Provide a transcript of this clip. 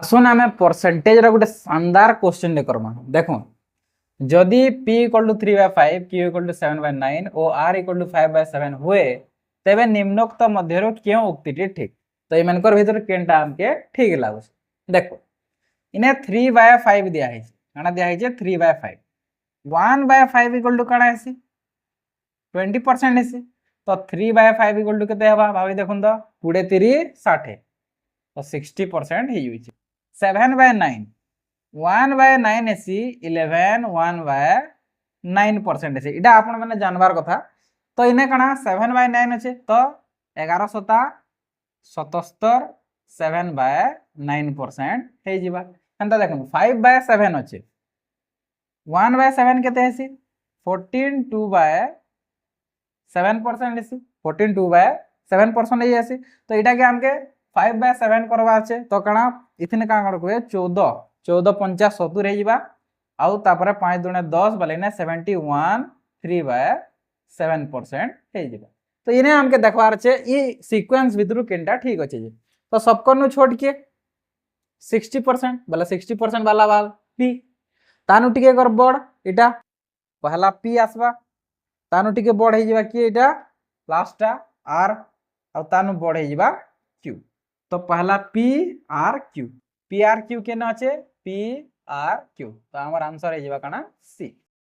आसन आम परसेंटेज गोटे शानदार क्वेश्चन टे करमा। देखो जदि p equal to 3/5 q equal to 7/9 और r इक्वल टू 5/7 हुए तेबे निम्नोक्त मध्य क्यों उक्ति ठीक। तो ये मनकर भीतर केनटा हमके ठीक लागुस। देखो इने 3/5 दिया है काना दिया है 3/5 1/5 इक्वल टू काना है 20% है। तो 3/5 इक्वल टू केते हबा भाभी देखुन तो 20 30 60 तो 60% हे यूज 7/9 1/9 एसी 11 1/9% एसी इटा आपण माने जानबार कथा। तो इने कणा 7/9 अच्छे तो 11 सता 77 7/9% हे जिबा। एंता देखुन 5/7 अच्छे 1/7 केते एसी 14 2/7% एसी 14 2/7% हे एसी। तो इटा के हमके 5/7 करवा अच्छे तो कणा इथिने का कहे 14 14 50 70 हे जिबा आउ तापरे 5 दुने 10 बले ने 71 3/7% हे जिबा। तो इने हमके देखवार छे ई सीक्वेंस भितरु केनटा ठीक अछि जे। तो सबकनु छोड़ के 60% बले 60% वाला वाल p तानु टिके कर बड़ इटा पहला p आसबा तानु टिके बड़ हे जिबा कि इटा लास्टटा r आ तानु बड़ हे जिबा q। तो पहला p r q p r q केना अछि p r q। तो हमर आंसर हे जिबा काना c।